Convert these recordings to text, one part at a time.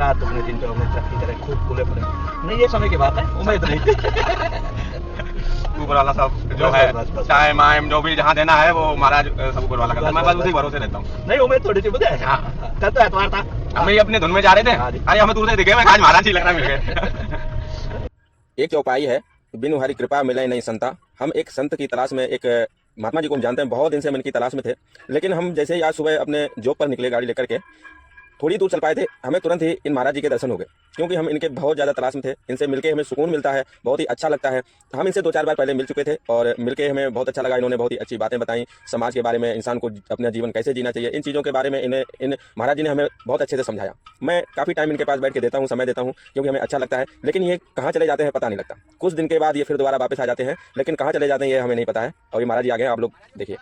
रात दुगने दिन चौगने तरक्की करे, खूब फूले फूले। नहीं, ये समय की बात है, उम्मीद नहीं थी। ऊपर वाला सब जो है टाइम आइम जो भी जहाँ देना है वो महाराज सब ऊपर वाला करता है। मैं बस उसी भरोसे रहता हूँ। नहीं, उम्मीद थोड़ी सी मुझे। हाँ। कल तो एतवार था, हम ही अपने धुन में जा रहे थे, अरे हमें दूर से दिखे, मैं आज महाराज ही लगना मिल गए। एक चौपाई है, बिनु हरि कृपा मिले नहीं संता। हम एक संत की तलाश में, एक महात्मा जी को हम जानते हैं, बहुत दिन से हम इनकी तलाश में थे। लेकिन हम जैसे ही आज सुबह अपने जॉब पर निकले गाड़ी लेकर के, थोड़ी दूर चल पाए थे, हमें तुरंत ही इन महाराज जी के दर्शन हो गए, क्योंकि हम इनके बहुत ज़्यादा तलाश में थे। इनसे मिलके हमें सुकून मिलता है, बहुत ही अच्छा लगता है। हम इनसे 2-4 बार पहले मिल चुके थे और मिलके हमें बहुत अच्छा लगा। इन्होंने बहुत ही अच्छी बातें बताई, समाज के बारे में, इंसान को अपना जीवन कैसे जीना चाहिए, इन चीज़ों के बारे में इन महाराज जी ने हमें बहुत अच्छे से समझाया। मैं काफ़ी टाइम इनके पास बैठ के देता हूँ, समय देता हूँ, क्योंकि हमें अच्छा लगता है। लेकिन ये कहाँ चले जाते हैं पता नहीं लगता। कुछ दिन के बाद ये फिर दोबारा वापस आ जाते हैं, लेकिन कहाँ चले जाते हैं ये हमें नहीं पता है। और ये महाराज जी आ गए, आप लोग देखिए।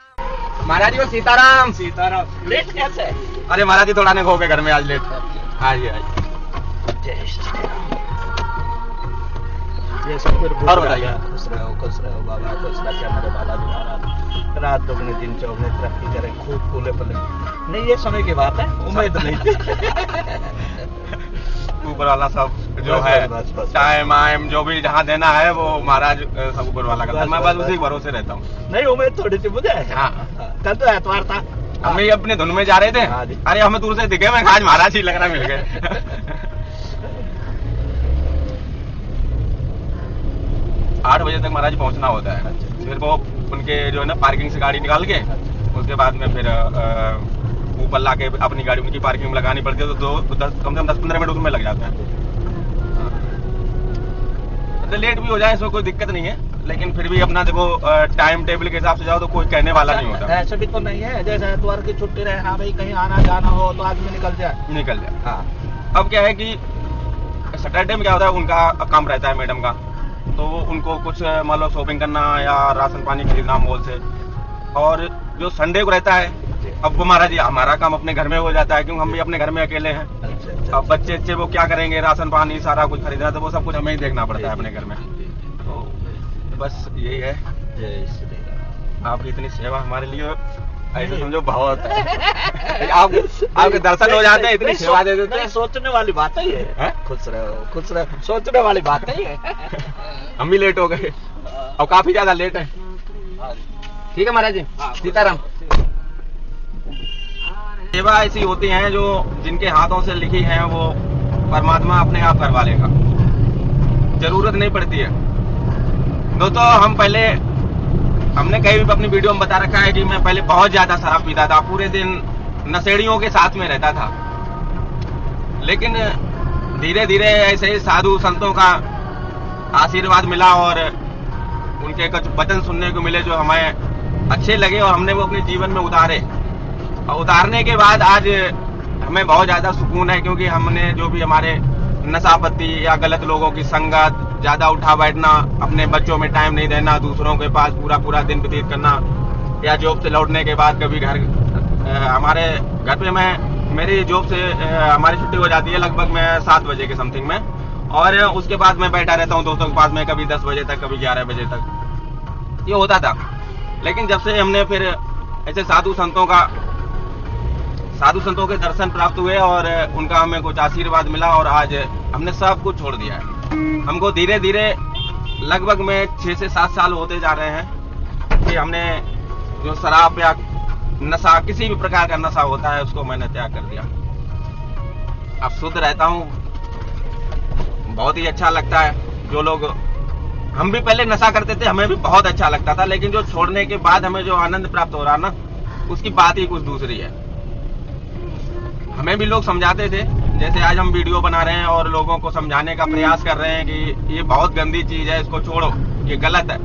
महाराज जी को सीताराम। सीताराम। लेट कैसे? अरे महाराज जी थोड़ा नहीं हो गए घर में आज लेट। आइए आइए। जय श्री राम। ये सब फिर और बताइए। खुश रहो बाबा, खुश रखिए मेरे बाबा जी महाराज। रात दुगने दिन चौगने तरक्की करे, खूब फूले फूले। नहीं, ये समय की बात है, उम्मीद नहीं थी। ऊपर वाला सब जो है टाइम आइम जो भी जहाँ देना है वो महाराज सब ऊपर वाला करता है। मैं बस उसी भरोसे रहता हूँ। नहीं, उम्मीद थोड़ी सी मुझे। हाँ। कल तो एतवार था, हम ही अपने धुन में जा रहे थे, अरे हमें दूर से दिखे, मैं आज महाराज ही लगना मिल गए। 8 बजे तक महाराज पहुंचना होता है। फिर वो उनके जो है ना पार्किंग से गाड़ी निकाल के उसके बाद में फिर ऊपर ला के अपनी गाड़ी उनकी पार्किंग में लगानी पड़ती है, तो कम से कम 10-15 मिनट उसमें लग जाते हैं। तो लेट भी हो जाए इसमें कोई दिक्कत नहीं है, लेकिन फिर भी अपना देखो टाइम टेबल के हिसाब से जाओ तो कोई कहने वाला नहीं होता। ऐसा भी तो नहीं है जैसे एतवार की छुट्टी रहे, हाँ भाई कहीं आना जाना हो तो आदमी निकल जाए। हाँ। अब क्या है कि सैटरडे में क्या होता है, उनका काम रहता है मैडम का, तो उनको कुछ मान लो शॉपिंग करना या राशन पानी खरीदना मॉल से। और जो संडे को रहता है, अब वो महाराज जी हमारा काम अपने घर में हो जाता है, क्योंकि हम भी अपने घर में अकेले हैं। अब बच्चे वो क्या करेंगे, राशन पानी सारा कुछ खरीदना, तो वो सब कुछ हमें ही देखना पड़ता है अपने घर में। तो बस यही है। जय श्री राम। आपकी इतनी सेवा हमारे लिए ऐसे समझो बहुत है। आपके दर्शन हो जाते हैं, इतनी सेवा दे देते हैं। सोचने वाली बात है ये। खुश रहो, सोचने वाली बात है ये। हम भी लेट हो गए और काफी ज्यादा लेट है। ठीक है महाराज जी, सीताराम। सेवा ऐसी होती हैं जो जिनके हाथों से लिखी है वो परमात्मा अपने आप करवा लेगा, जरूरत नहीं पड़ती है। दोस्तों हमने कहीं भी अपनी वीडियो में बता रखा है कि मैं पहले बहुत ज्यादा शराब पीता था, पूरे दिन नशेड़ियों के साथ में रहता था। लेकिन धीरे धीरे ऐसे ही साधु संतों का आशीर्वाद मिला और उनके कुछ वचन सुनने को मिले जो हमें अच्छे लगे और हमने वो अपने जीवन में उतारे। और उतारने के बाद आज हमें बहुत ज्यादा सुकून है, क्योंकि हमने जो भी हमारे नशापत्ती या गलत लोगों की संगत, ज्यादा उठा बैठना, अपने बच्चों में टाइम नहीं देना, दूसरों के पास पूरा दिन व्यतीत करना, या जॉब से लौटने के बाद कभी हमारे घर पे मेरी जॉब से हमारी छुट्टी हो जाती है लगभग मैं 7 बजे के समथिंग में, और उसके बाद मैं बैठा रहता हूँ दोस्तों के पास में, कभी 10 बजे तक, कभी 11 बजे तक ये होता था। लेकिन जब से हमने फिर ऐसे साधु संतों के दर्शन प्राप्त हुए और उनका हमें कुछ आशीर्वाद मिला, और आज हमने सब कुछ छोड़ दिया है। हमको धीरे धीरे लगभग में 6 से 7 साल होते जा रहे हैं कि हमने जो शराब या नशा, किसी भी प्रकार का नशा होता है, उसको मैंने त्याग कर दिया। अब शुद्ध रहता हूँ, बहुत ही अच्छा लगता है। जो लोग, हम भी पहले नशा करते थे, हमें भी बहुत अच्छा लगता था, लेकिन जो छोड़ने के बाद हमें जो आनंद प्राप्त हो रहा ना, उसकी बात ही कुछ दूसरी है। हमें भी लोग समझाते थे, जैसे आज हम वीडियो बना रहे हैं और लोगों को समझाने का प्रयास कर रहे हैं कि ये बहुत गंदी चीज है, इसको छोड़ो, ये गलत है।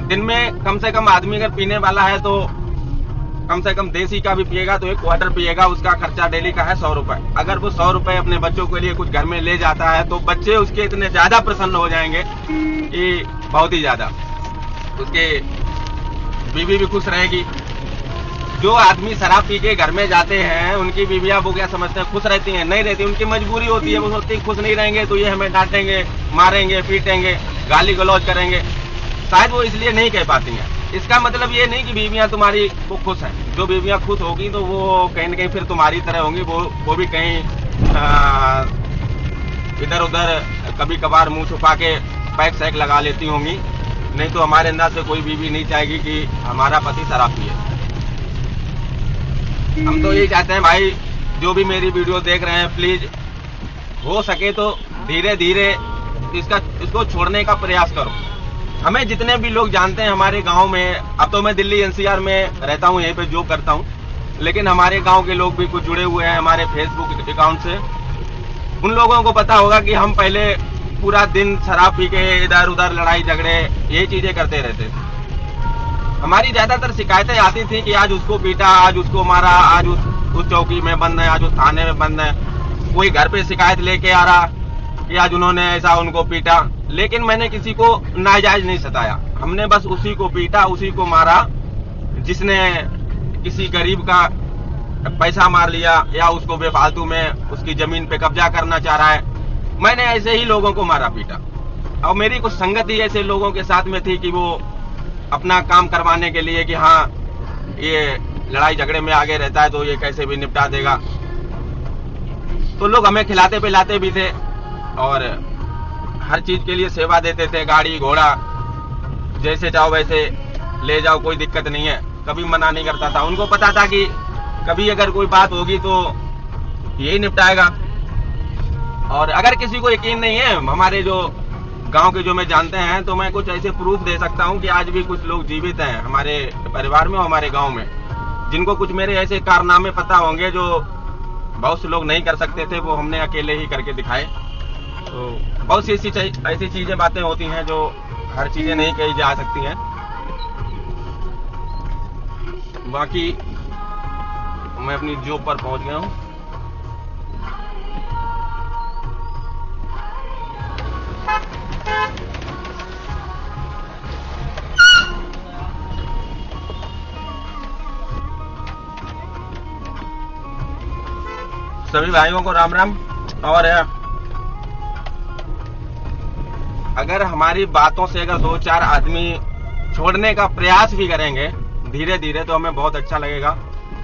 दिन में कम से कम आदमी अगर पीने वाला है तो कम से कम देसी का भी पिएगा तो 1 क्वार्टर पिएगा, उसका खर्चा डेली का है 100 रुपए। अगर वो 100 रुपए अपने बच्चों के लिए कुछ घर में ले जाता है तो बच्चे उसके इतने ज्यादा प्रसन्न हो जाएंगे कि बहुत ही ज्यादा। उसके बीवी भी खुश रहेगी। जो आदमी शराब पी के घर में जाते हैं, उनकी बीवियां वो क्या समझते हैं, खुश रहती हैं? नहीं रहती, उनकी मजबूरी होती है। वो सोचती है खुश नहीं रहेंगे तो ये हमें डांटेंगे, मारेंगे, पीटेंगे, गाली गलौज करेंगे। शायद वो इसलिए नहीं कह पाती हैं। इसका मतलब ये नहीं कि बीवियां तुम्हारी वो खुश हैं। जो बीवियां खुश होगी तो वो कहीं न कहीं फिर तुम्हारी तरह होंगी, वो भी कहीं इधर उधर कभी कभार मुंह छुपा के पैक सैक लगा लेती होंगी, नहीं तो हमारे अंदर से कोई बीवी नहीं चाहेगी कि हमारा पति शराब पिए। हम तो यही चाहते हैं भाई, जो भी मेरी वीडियो देख रहे हैं, प्लीज हो सके तो धीरे धीरे इसको छोड़ने का प्रयास करो। हमें जितने भी लोग जानते हैं हमारे गांव में, अब तो मैं दिल्ली एनसीआर में रहता हूं, यहीं पे जॉब करता हूं, लेकिन हमारे गांव के लोग भी कुछ जुड़े हुए हैं हमारे फेसबुक अकाउंट से। उन लोगों को पता होगा कि हम पहले पूरा दिन शराब पी के इधर उधर लड़ाई झगड़े यही चीजें करते रहते थे। हमारी ज्यादातर शिकायतें आती थी कि आज उसको पीटा, आज उसको मारा, आज उस चौकी में बंद है, आज उस थाने में बंद है। कोई घर पे शिकायत लेके आ रहा कि आज उन्होंने ऐसा उनको पीटा, लेकिन मैंने किसी को नाजायज नहीं सताया। हमने बस उसी को पीटा, उसी को मारा जिसने किसी गरीब का पैसा मार लिया या उसको बेफालतू में उसकी जमीन पे कब्जा करना चाह रहा है। मैंने ऐसे ही लोगों को मारा पीटा, और मेरी कुछ संगत ही ऐसे लोगों के साथ में थी कि वो अपना काम करवाने के लिए कि हाँ ये लड़ाई झगड़े में आगे रहता है तो ये कैसे भी निपटा देगा, तो लोग हमें खिलाते पिलाते भी थे और हर चीज के लिए सेवा देते थे। गाड़ी घोड़ा जैसे चाहो वैसे ले जाओ, कोई दिक्कत नहीं है, कभी मना नहीं करता था। उनको पता था कि कभी अगर कोई बात होगी तो यही निपटाएगा। और अगर किसी को यकीन नहीं है, हमारे जो गांव के जो मैं जानते हैं, तो मैं कुछ ऐसे प्रूफ दे सकता हूं कि आज भी कुछ लोग जीवित हैं हमारे परिवार में और हमारे गांव में, जिनको कुछ मेरे ऐसे कारनामे पता होंगे जो बहुत से लोग नहीं कर सकते थे, वो हमने अकेले ही करके दिखाए। तो बहुत सी ऐसी चीजें बातें होती हैं जो हर चीजें नहीं कही जा सकती हैं। बाकी मैं अपनी जॉब पर पहुंच गया हूं। सभी भाइयों को राम राम। और अगर हमारी बातों से अगर 2-4 आदमी छोड़ने का प्रयास भी करेंगे धीरे धीरे, तो हमें बहुत अच्छा लगेगा।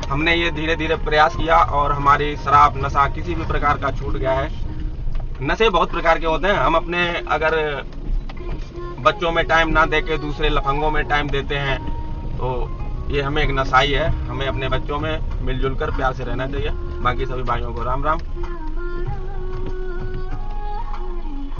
हमने ये धीरे धीरे प्रयास किया और हमारी शराब नशा किसी भी प्रकार का छूट गया है। नशे बहुत प्रकार के होते हैं, हम अपने अगर बच्चों में टाइम ना देके दूसरे लफंगों में टाइम देते हैं तो ये हमें एक नशा ही है। हमें अपने बच्चों में मिलजुल कर प्यार से रहना चाहिए। बाकी सभी भाइयों को राम राम।